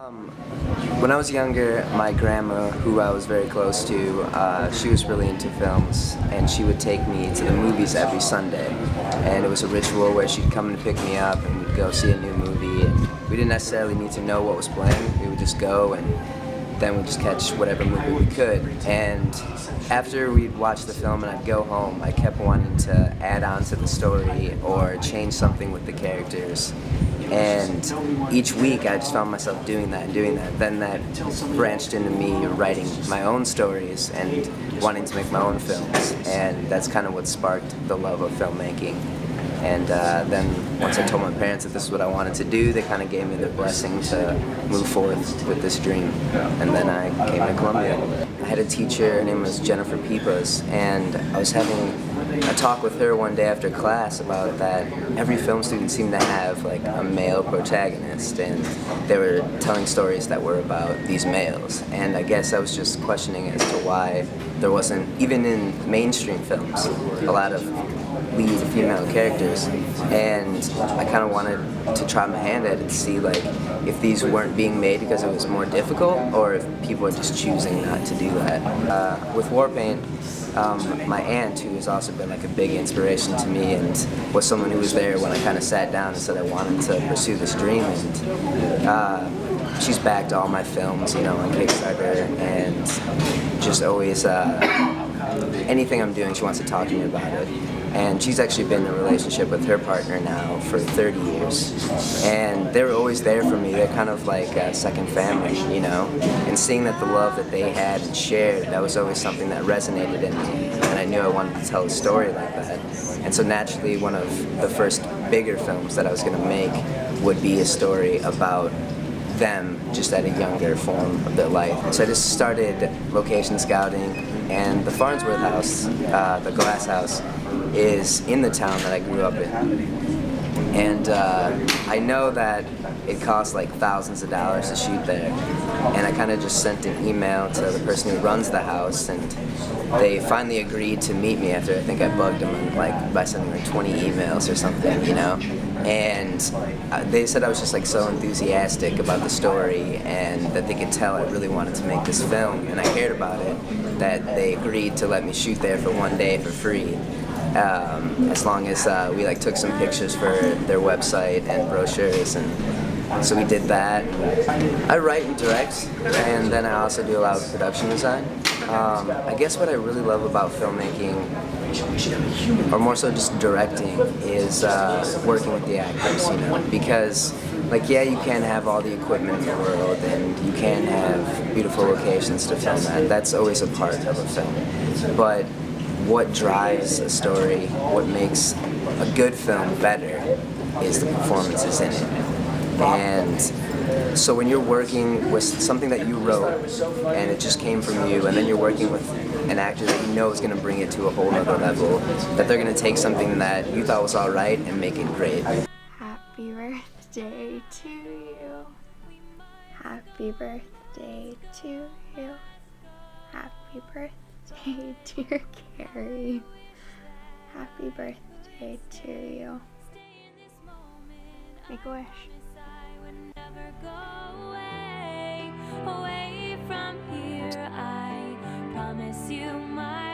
When I was younger, my grandma, who I was very close to, she was really into films, and she would take me to the movies every Sunday. And it was a ritual where she'd come and pick me up, and we'd go see a new movie. And we didn't necessarily need to know what was playing. We would just go, and then we'd just catch whatever movie we could. And after we'd watch the film and I'd go home, I kept wanting to add on to the story or change something with the characters. And each week I just found myself doing that and doing that. Then that branched into me writing my own stories and wanting to make my own films. And that's kind of what sparked the love of filmmaking. And then once I told my parents that this is what I wanted to do, they kind of gave me their blessing to move forward with this dream. And then I came to Columbia. I had a teacher, her name was Jennifer Peepas, and I was having a talk with her one day after class about that every film student seemed to have like a male protagonist, and they were telling stories that were about these males. And I guess I was just questioning as to why there wasn't, even in mainstream films, a lot of lead female characters, and I kind of wanted to try my hand at it to see like if these weren't being made because it was more difficult or if people are just choosing not to do that. With Warpaint, my aunt, who has also been like a big inspiration to me and was someone who was there when I kind of sat down and said I wanted to pursue this dream, and she's backed all my films, you know, on Kickstarter, and just always anything I'm doing, she wants to talk to me about it. And she's actually been in a relationship with her partner now for 30 years. And they were always there for me. They're kind of like a second family, you know? And seeing that the love that they had and shared, that was always something that resonated in me. And I knew I wanted to tell a story like that. And so naturally, one of the first bigger films that I was going to make would be a story about them just at a younger form of their life. So I just started location scouting, and the Farnsworth house, the glass house, is in the town that I grew up in. And I know that it costs like thousands of dollars to shoot there. And I kind of just sent an email to the person who runs the house, and they finally agreed to meet me after I think I bugged them like by sending like 20 emails or something, you know? And they said I was just like so enthusiastic about the story and that they could tell I really wanted to make this film and I cared about it, that they agreed to let me shoot there for one day for free. As long as we like took some pictures for their website and brochures, and so we did that. I write and direct, and then I also do a lot of production design. I guess what I really love about filmmaking, or more so just directing, is working with the actors, you know, because like, yeah, you can have all the equipment in the world and you can have beautiful locations to film at. That's always a part of a film. But what drives a story, what makes a good film better, is the performances in it. And so when you're working with something that you wrote and it just came from you, and then you're working with an actor that you know is going to bring it to a whole other level, that they're going to take something that you thought was all right and make it great. Happy birthday to you. Happy birthday to you. Happy birthday, dear Carrie. Happy birthday to you. Make a wish. Away from here, I promise you my